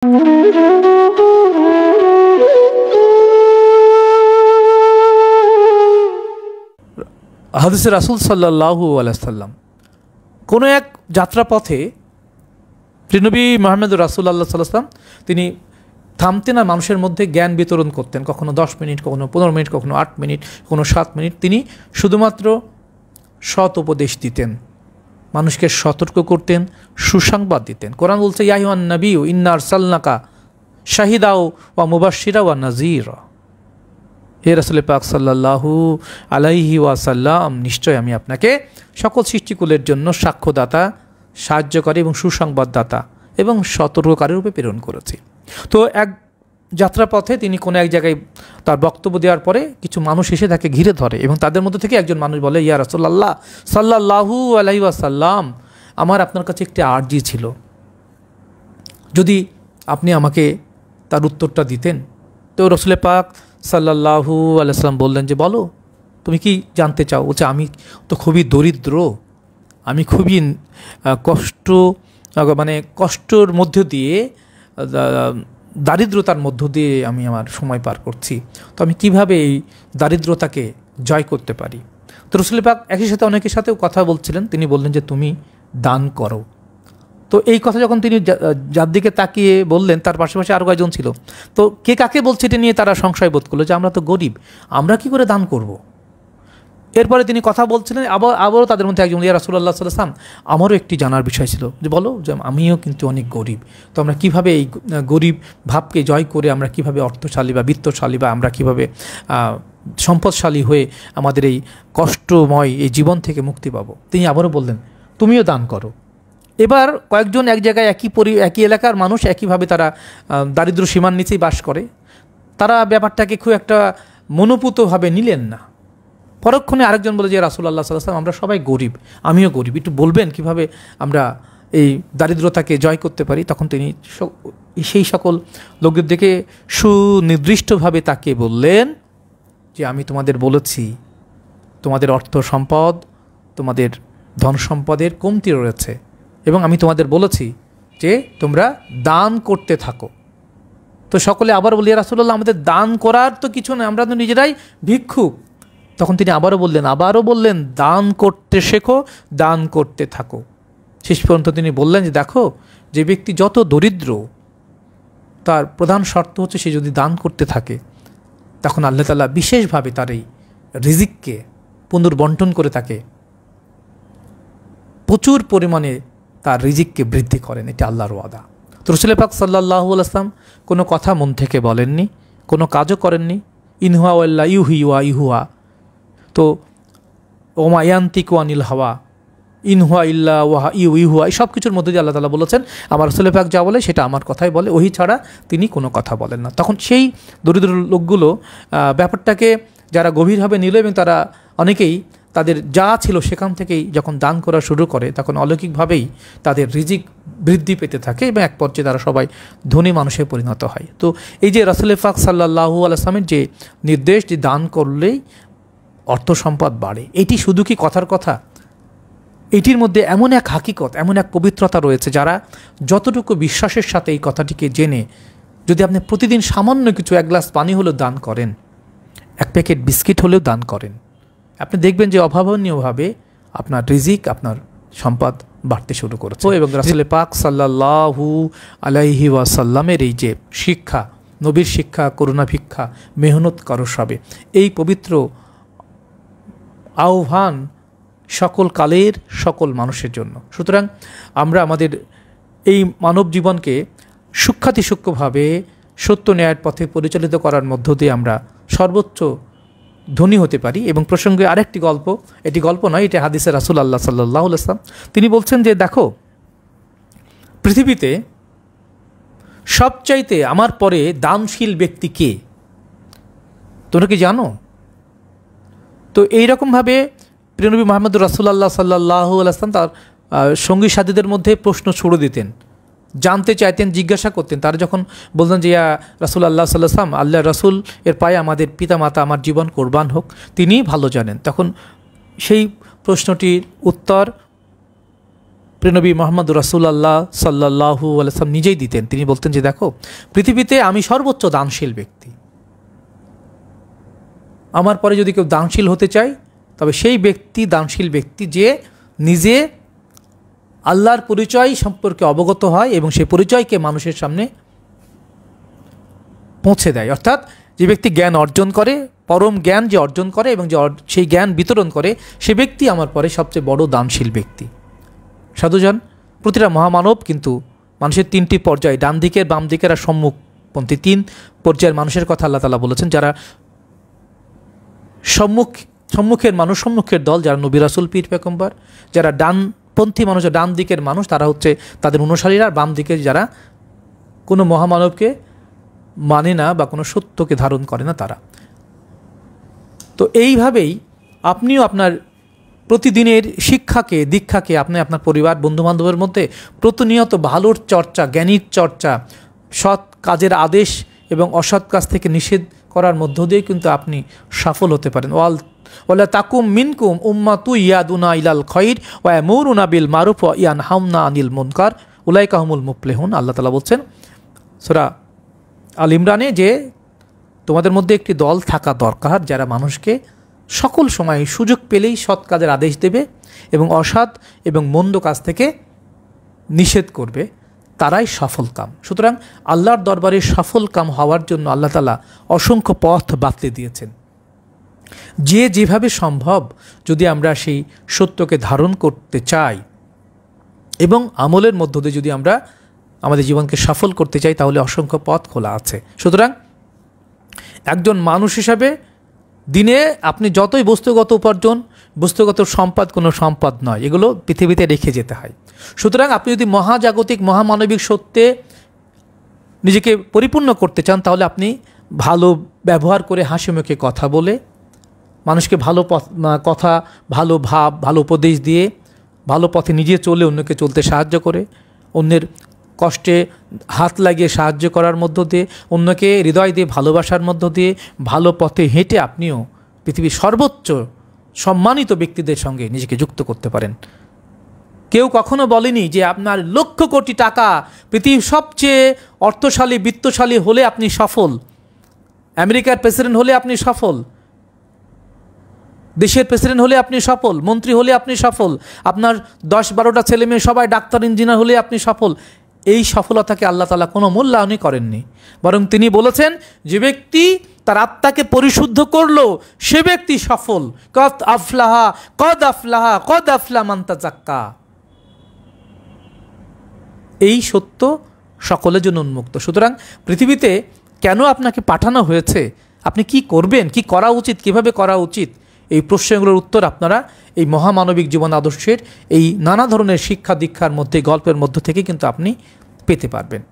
হাদিসে রাসূল সাল্লাল্লাহু আলাইহি ওয়াসাল্লাম কোনো এক যাত্রাপথে নবী মুহাম্মদ রাসূলুল্লাহ সাল্লাল্লাহু আলাইহি ওয়াসাল্লাম তিনি থামতেন আর মানুষের মধ্যে জ্ঞান বিতরণ করতেন, কখনো 10 মিনিট, কখনো 15 মিনিট, কখনো 8 মিনিট, কখনো 7 মিনিট। তিনি শুধুমাত্র সৎ উপদেশ দিতেন, মানুষকে সতর্ক করতেন, সুসংবাদ দিতেন। কোরআন বলছে, ইয়া আইয়ুহান নাবিয়্যু ইন্না আরসালনাকা শাহিদা ওয়া মুবাশশিরা ওয়া নাযীরা। হে রাসূল পাক সাল্লাল্লাহু আলাইহি ওয়াসাল্লাম, নিশ্চয় আমি আপনাকে সকল সৃষ্টিকুলের জন্য সাক্ষ্যদাতা, সাহায্যকারী এবং সুসংবাদদাতা এবং সতর্ককারী রূপে প্রেরণ করেছি। তো এক যাত্রাপথে তিনি কোনো এক জায়গায় তার বক্তব্য দেওয়ার পরে কিছু মানুষ এসে তাকে ঘিরে ধরে এবং তাদের মধ্যে থেকে একজন মানুষ বলে, ইয়া রাসূলুল্লাহ সাল্লাল্লাহু আলাইহি ওয়াসাল্লাম, আমার আপনার কাছে একটি আরজি ছিল, যদি আপনি আমাকে তার উত্তরটা দিতেন। তো রাসূল পাক সাল্লাল্লাহু আলাইহি ওয়াসাল্লাম বললেন যে, বলো তুমি কি জানতে চাও? বলছে, আমি তো খুবই দরিদ্র, আমি খুবই কষ্টর মধ্য দিয়ে, দারিদ্রতার মধ্য দিয়ে আমি আমার সময় পার করছি, তো আমি কিভাবে এই দারিদ্রতাকে জয় করতে পারি? তো রাসূল পাক একই সাথে অনেকের সাথেও কথা বলছিলেন, তিনি বললেন যে তুমি দান করো। তো এই কথা যখন তিনি যার দিকে তাকিয়ে বললেন, তার পাশাপাশি আরও কয়েকজন ছিল, তো কে কাকে বলছে এটা নিয়ে তারা সংশয় বোধ করলো যে আমরা তো গরিব, আমরা কি করে দান করব। এরপরে তিনি কথা বলছিলেন, আবারও তাদের মধ্যে একজন, ইয়া রাসূলুল্লাহ সাল্লাল্লাহু আলাইহি ওয়াসাল্লাম, আমারও একটি জানার বিষয় ছিল, যে বলো যে আমিও কিন্তু অনেক গরিব, তো আমরা কীভাবে এই গরিব ভাবকে জয় করে আমরা কীভাবে অর্থশালী বা বিত্তশালী বা আমরা কীভাবে সম্পদশালী হয়ে আমাদের এই কষ্টময় এই জীবন থেকে মুক্তি পাবো। তিনি আবারও বললেন, তুমিও দান করো। এবার কয়েকজন এক জায়গায় একই এলাকার মানুষ, একইভাবে তারা দারিদ্র সীমার নিচেই বাস করে, তারা ব্যাপারটাকে খুব একটা মনোপুতভাবে নিলেন না। পরক্ষণে আরেকজন বলে যে, রাসূলুল্লাহ সাল্লাল্লাহু আলাইহি ওয়াসাল্লাম, আমরা সবাই গরিব, আমিও গরিব, একটু বলবেন কিভাবে আমরা এই দারিদ্রতাকে জয় করতে পারি? তখন তিনি সেই সকল লোকদের দিকে সুনির্দিষ্টভাবে তাকে বললেন যে, আমি তোমাদের বলেছি তোমাদের অর্থ সম্পদ, তোমাদের ধন সম্পদের কমতি রয়েছে, এবং আমি তোমাদের বলেছি যে তোমরা দান করতে থাকো। তো সকলে আবার বলি, রাসূলুল্লাহ আমাদের দান করার তো কিছু নয়, আমরা তো নিজেরাই ভিক্ষুক। তখন তিনি আবারও বললেন, দান করতে শেখো, দান করতে থাকো। শেষ পর্যন্ত তিনি বললেন যে, দেখো, যে ব্যক্তি যত দরিদ্র, তার প্রধান শর্ত হচ্ছে সে যদি দান করতে থাকে, তখন আল্লাহ তাআলা বিশেষভাবে তার এই রিজিককে পুনর্বন্টন করে তাকে প্রচুর পরিমাণে তার রিজিককে বৃদ্ধি করেন। এটা আল্লাহর ওয়াদা। তো রাসূল পাক সাল্লাল্লাহু আলাইহি ওয়াসাল্লাম কোনো কথা মন থেকে বলেননি, কোনো কাজও করেননি। ইনহুয়া ওয়াল্লা ইউহি ওয়া ইহুয়া, তো ওমা ইয়ান্তিকু আনিল হাওয়া ইনহুয়া ইল্লা ওয়া ইহুয়া, এই সব কিছুর মধ্যে দিয়ে আল্লাহ তাআলা বলেছেন, আমার রাসূল পাক যা বলে সেটা আমার কথাই বলে, ওহি ছাড়া তিনি কোনো কথা বলেন না। তখন সেই দরিদ্র লোকগুলো ব্যাপারটাকে যারা গভীরভাবে নিল, এবং তারা অনেকেই তাদের যা ছিল সেখান থেকেই যখন দান করা শুরু করে, তখন অলৌকিকভাবেই তাদের রিজিক বৃদ্ধি পেতে থাকে এবং এক পর্যায়ে তারা সবাই ধনী মানুষে পরিণত হয়। তো এই যে রাসূল পাক সাল্লাল্লাহু আলাইহি ওয়াসাল্লামের যে নির্দেশ, যে দান করলেই অর্থ সম্পদ বাড়ে, এটি শুধু কি কথার কথা? এটির মধ্যে এমন এক হাকিকত, এমন এক পবিত্রতা রয়েছে, যারা যতটুকু বিশ্বাসের সাথে এই কথাটিকে জেনে যদি আপনি প্রতিদিন সামান্য কিছু, এক গ্লাস পানি হলেও দান করেন, এক প্যাকেট বিস্কিট হলেও দান করেন, আপনি দেখবেন যে অভাবনীয়ভাবে আপনার রিজিক, আপনার সম্পদ বাড়তে শুরু করেছে। এবং রাসূল পাক সাল্লাল্লাহু আলাইহি ওয়াসাল্লামের এই যে শিক্ষা, নবীর শিক্ষা, করুণা ভিক্ষা, মেহনত করো সবে, এই পবিত্র আহ্বান সকল কালের সকল মানুষের জন্য। সুতরাং আমরা আমাদের এই মানব জীবনকে সূক্ষ্মাতিসূক্ষ্মভাবে সত্য ন্যায়ের পথে পরিচালিত করার মধ্য দিয়ে আমরা সর্বোচ্চ ধনী হতে পারি। এবং প্রসঙ্গে আরেকটি গল্প, এটি গল্প নয়, এটা হাদিসে রাসূলুল্লাহ সাল্লাল্লাহু আলাইহি ওয়াসাল্লাম, তিনি বলছেন যে, দেখো, পৃথিবীতে সবচাইতে আমার পরে দানশীল ব্যক্তি কে, তোমরা কি জানো? তো এইরকমভাবে প্রিয়নবী মুহাম্মদ রাসূলুল্লাহ সাল্লাল্লাহু আলাইহি ওয়াসাল্লাম তার সঙ্গী সাথীদের মধ্যে প্রশ্ন ছুড়ে দিতেন, জানতে চাইতেন, জিজ্ঞাসা করতেন। তারা যখন বলতেন যে, ইয়া রাসূলুল্লাহ সাল্লাল্লাহু আলাইহি ওয়াসাল্লাম, আল্লাহ রাসূল এর পায়ে আমাদের পিতামাতা, আমার জীবন কোরবান হোক, তিনিই ভালো জানেন, তখন সেই প্রশ্নটির উত্তর প্রিয়নবী মোহাম্মদ রাসূলুল্লাহ সাল্লাল্লাহু আলাইহি ওয়াসাল্লাম নিজেই দিতেন। তিনি বলতেন যে দেখো, পৃথিবীতে আমি সর্বোচ্চ দানশীল ব্যক্তি, আমার পরে যদি কেউ দানশীল হতে চায় তবে সেই ব্যক্তি দানশীল ব্যক্তি যে নিজে আল্লাহর পরিচয় সম্পর্কে অবগত হয় এবং সেই পরিচয়কে মানুষের সামনে পৌঁছে দেয়। অর্থাৎ যে ব্যক্তি জ্ঞান অর্জন করে, পরম জ্ঞান যে অর্জন করে এবং যে সেই জ্ঞান বিতরণ করে, সে ব্যক্তি আমার পরে সবচেয়ে বড় দানশীল ব্যক্তি। সাধুজন, প্রতিটা মহামানব কিন্তু মানুষের তিনটি পর্যায়, ডান দিকের, বাম দিকের আর সম্মুখপন্থী, তিন পর্যায়ের মানুষের কথা আল্লাহ তাআলা বলেছেন। যারা সম্মুখের মানুষ, সম্মুখের দল, যারা নবী রাসূল পীর পয়গম্বর, যারা ডানপন্থী মানুষ, ডান দিকের মানুষ, তারা হচ্ছে তাদের অনুসারীরা। আর বাম দিকে যারা কোনো মহামানবকে মানে না বা কোনো সত্যকে ধারণ করে না, তারা। তো এইভাবেই আপনিও আপনার প্রতিদিনের শিক্ষাকে, দীক্ষাকে আপনি আপনার পরিবার, বন্ধুবান্ধবের মধ্যে প্রতিনিয়ত ভালোর চর্চা, জ্ঞানীর চর্চা, সৎ কাজের আদেশ এবং অসৎ কাজ থেকে নিষেধ করার মধ্য দিয়ে কিন্তু আপনি সফল হতে পারেন। ওয়ালা তাকুম মিনকুম উম্মাতু ইয়াদুনা ইলাল খায়র ওয়া ইয়ামুরুনা বিল মারুফ ওয়া ইয়ানহাউনা আনিল মুনকার উলাইকা হুমুল মুফলিহুন। আল্লাহ তাআলা বলছেন সূরা আল ইমরানে যে তোমাদের মধ্যে একটি দল থাকা দরকার যারা মানুষকে সকল সময় সুযোগ পেলেই সৎ কাজের আদেশ দেবে এবং অসৎ এবং মন্দ কাজ থেকে নিষেধ করবে, তারাই সফল কাম। সুতরাং আল্লাহর দরবারে সফল কাম হওয়ার জন্য আল্লাহ তাআলা অসংখ্য পথ বাতলে দিয়েছেন। যে যেভাবে সম্ভব যদি আমরা সেই সত্যকে ধারণ করতে চাই এবং আমলের মধ্য দিয়ে যদি আমরা আমাদের জীবনকে সফল করতে চাই, তাহলে অসংখ্য পথ খোলা আছে। সুতরাং একজন মানুষ হিসাবে দিনে আপনি যতই বস্তুগত উপার্জন, বস্তুগত সম্পদ কোনো সম্পদ নয়, এগুলো পৃথিবীতে রেখে যেতে হয়। সুতরাং আপনি যদি মহাজাগতিক মহামানবিক সত্যে নিজেকে পরিপূর্ণ করতে চান, তাহলে আপনি ভালো ব্যবহার করে, হাসি মুখে কথা বলে, মানুষকে ভালো কথা, ভালো ভাব, ভালো উপদেশ দিয়ে, ভালো পথে নিজে চলে অন্যকে চলতে সাহায্য করে, অন্যের কষ্টে হাত লাগিয়ে সাহায্য করার মধ্য দিয়ে, অন্যকে হৃদয় দিয়ে ভালোবাসার মধ্য দিয়ে ভালো পথে হেঁটে আপনিও পৃথিবীর সর্বোচ্চ সম্মানিত ব্যক্তিদের সঙ্গে নিজেকে যুক্ত করতে পারেন। কেউ কখনো বলেনি যে আপনার লক্ষ কোটি টাকা, পৃথিবীর সবচেয়ে অর্থশালী, বিত্তশালী হলে আপনি সফল, আমেরিকার প্রেসিডেন্ট হলে আপনি সফল, দেশের প্রেসিডেন্ট হলে আপনি সফল, মন্ত্রী হলে আপনি সফল, আপনার 10-12টা ছেলে মেয়ে সবাই ডাক্তার, ইঞ্জিনিয়ার হলে আপনি সফল। এই সফলতাকে আল্লাহ তাআলা কোনো মূল্যায়নই করেননি, বরং তিনি বলেছেন যে ব্যক্তি তার আত্মাকে পরিশুদ্ধ করলো সে ব্যক্তি সফল। কদ আফলাহা কদ আফলা মান তাযাক্কা। এই সত্য সকলের জন্য উন্মুক্ত। সুতরাং পৃথিবীতে কেন আপনাকে পাঠানো হয়েছে, আপনি কি করবেন, কি করা উচিত, কিভাবে করা উচিত, এই প্রশ্নগুলোর উত্তর আপনারা এই মহামানবিক জীবন আদর্শের এই নানা ধরনের শিক্ষা দীক্ষার মধ্যে, গল্পের মধ্য থেকে কিন্তু আপনি পেতে পারবেন।